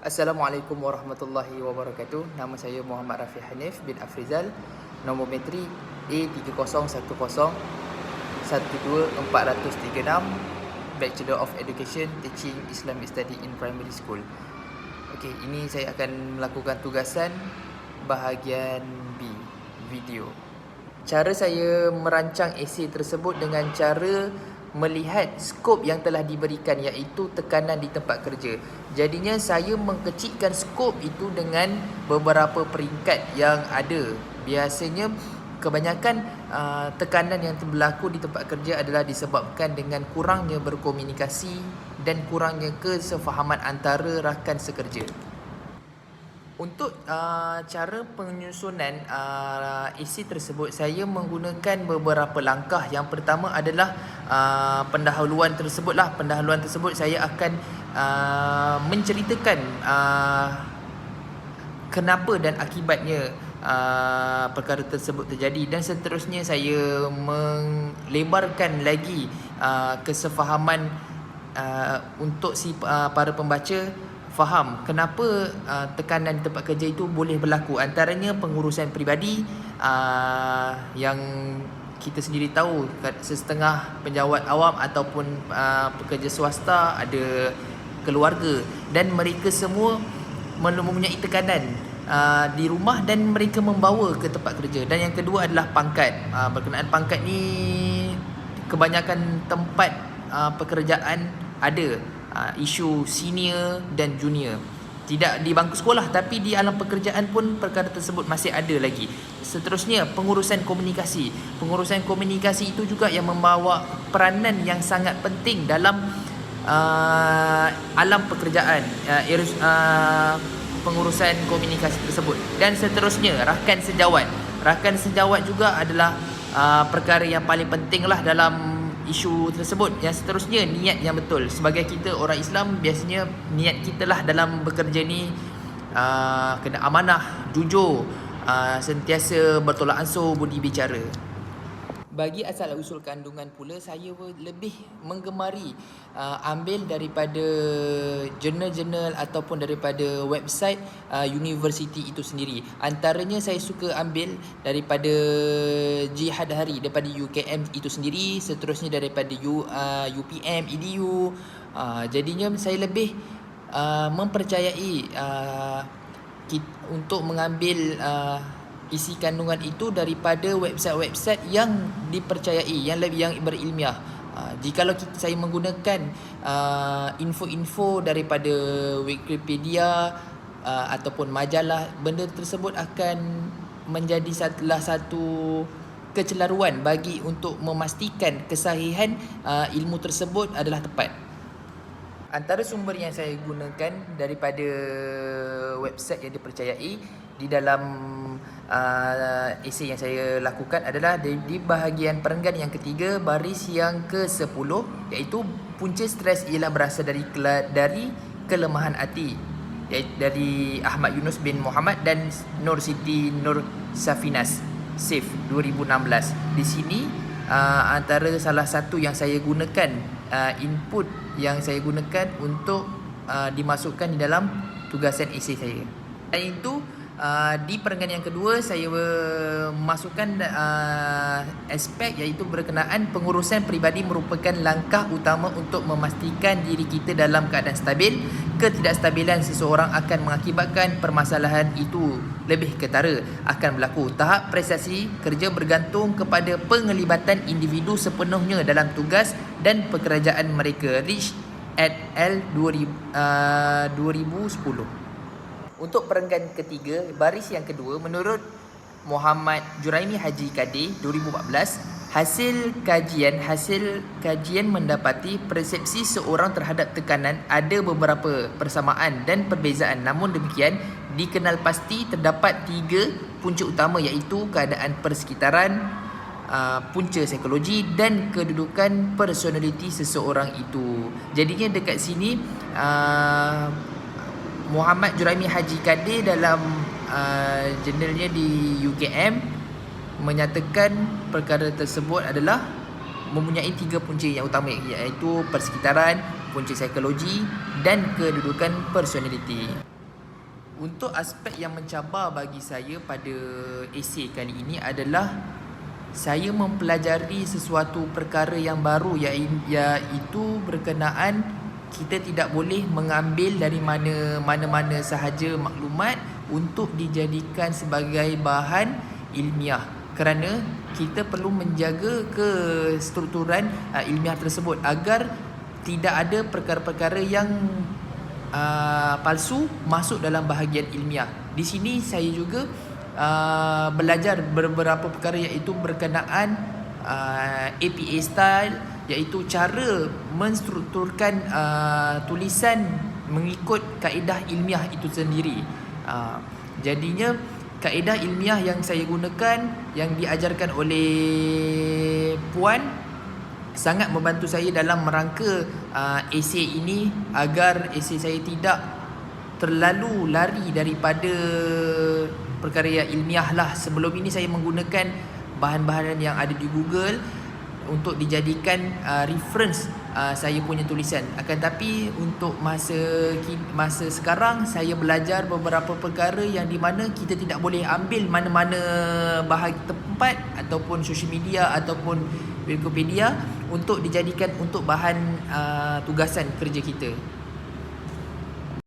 Assalamualaikum warahmatullahi wabarakatuh. Nama saya Muhammad Rafi Hanif bin Afrizal. Nombor metrik A3010112436, Bachelor of Education Teaching Islamic Study in Primary School. Okey, ini saya akan melakukan tugasan bahagian B, video. Cara saya merancang esei tersebut dengan cara melihat skop yang telah diberikan, iaitu tekanan di tempat kerja. Jadinya saya mengkecilkan skop itu dengan beberapa peringkat yang ada. Biasanya kebanyakan tekanan yang berlaku di tempat kerja adalah disebabkan dengan kurangnya berkomunikasi dan kurangnya kesefahaman antara rakan sekerja. Untuk cara penyusunan esei tersebut, saya menggunakan beberapa langkah. Yang pertama adalah pendahuluan tersebutlah. Pendahuluan tersebut saya akan menceritakan kenapa dan akibatnya perkara tersebut terjadi, dan seterusnya saya melebarkan lagi kesefahaman untuk para pembaca faham kenapa tekanan di tempat kerja itu boleh berlaku. Antaranya pengurusan peribadi, yang kita sendiri tahu setengah penjawat awam ataupun pekerja swasta ada keluarga, dan mereka semua mempunyai tekanan di rumah dan mereka membawa ke tempat kerja. Dan yang kedua adalah pangkat. Berkenaan pangkat ni, kebanyakan tempat pekerjaan ada isu senior dan junior. Tidak di bangku sekolah, tapi di alam pekerjaan pun perkara tersebut masih ada lagi. Seterusnya, pengurusan komunikasi. Pengurusan komunikasi itu juga yang membawa peranan yang sangat penting dalam alam pekerjaan, pengurusan komunikasi tersebut. Dan seterusnya, rakan sejawat. Rakan sejawat juga adalah perkara yang paling penting lah dalam isu tersebut. Yang seterusnya, niat yang betul. Sebagai kita orang Islam, biasanya niat kita lah dalam bekerja ni kena amanah, jujur, sentiasa bertolak ansur, budi bicara. Bagi asal usul kandungan pula, saya lebih menggemari ambil daripada jurnal-jurnal ataupun daripada website universiti itu sendiri. Antaranya saya suka ambil daripada Jihad Hari, daripada UKM itu sendiri. Seterusnya daripada UPM, EDU. Jadinya saya lebih mempercayai untuk mengambil isi kandungan itu daripada website-website yang dipercayai, yang berilmiah. Jikalau saya menggunakan info-info daripada Wikipedia ataupun majalah, benda tersebut akan menjadi salah satu kecelaruan bagi untuk memastikan kesahihan ilmu tersebut adalah tepat. Antara sumber yang saya gunakan daripada website yang dipercayai di dalam esei yang saya lakukan adalah di bahagian perenggan yang ketiga, baris yang ke-10, iaitu punca stres ialah berasal dari kelemahan hati, dari Ahmad Yunus bin Muhammad dan Nur Siti Nur Safinas, SIF 2016. Di sini antara salah satu yang saya gunakan, input yang saya gunakan untuk dimasukkan di dalam tugasan esei saya. Dan itu di perenggan yang kedua, saya masukkan aspek iaitu berkenaan pengurusan peribadi merupakan langkah utama untuk memastikan diri kita dalam keadaan stabil. Ketidakstabilan seseorang akan mengakibatkan permasalahan itu lebih ketara akan berlaku. Tahap prestasi kerja bergantung kepada penglibatan individu sepenuhnya dalam tugas dan pekerjaan mereka. Rich et al. 2010. Untuk perenggan ketiga, baris yang kedua, menurut Muhammad Juraimi Haji Kadir 2014, hasil kajian mendapati persepsi seorang terhadap tekanan ada beberapa persamaan dan perbezaan. Namun demikian, dikenal pasti terdapat 3 punca utama, iaitu keadaan persekitaran, punca psikologi dan kedudukan personaliti seseorang itu. Jadinya dekat sini Muhammad Juraimi Haji Kadir dalam jurnalnya di UKM menyatakan perkara tersebut adalah mempunyai 3 punca yang utama, iaitu persekitaran, punca psikologi dan kedudukan personaliti. Untuk aspek yang mencabar bagi saya pada esei kali ini adalah saya mempelajari sesuatu perkara yang baru, iaitu berkenaan kita tidak boleh mengambil dari mana-mana sahaja maklumat untuk dijadikan sebagai bahan ilmiah, kerana kita perlu menjaga kestrukturan ilmiah tersebut agar tidak ada perkara-perkara yang palsu masuk dalam bahagian ilmiah. Di sini saya juga belajar beberapa perkara, iaitu berkenaan APA style, iaitu cara menstrukturkan tulisan mengikut kaedah ilmiah itu sendiri. Jadinya kaedah ilmiah yang saya gunakan, yang diajarkan oleh Puan, sangat membantu saya dalam merangka esei ini, agar esei saya tidak terlalu lari daripada perkara yang ilmiah lah. Sebelum ini saya menggunakan bahan-bahan yang ada di Google untuk dijadikan reference saya punya tulisan. Akan tapi untuk masa sekarang, saya belajar beberapa perkara yang di mana kita tidak boleh ambil mana-mana bahagian tempat ataupun social media ataupun Wikipedia untuk dijadikan untuk bahan tugasan kerja kita.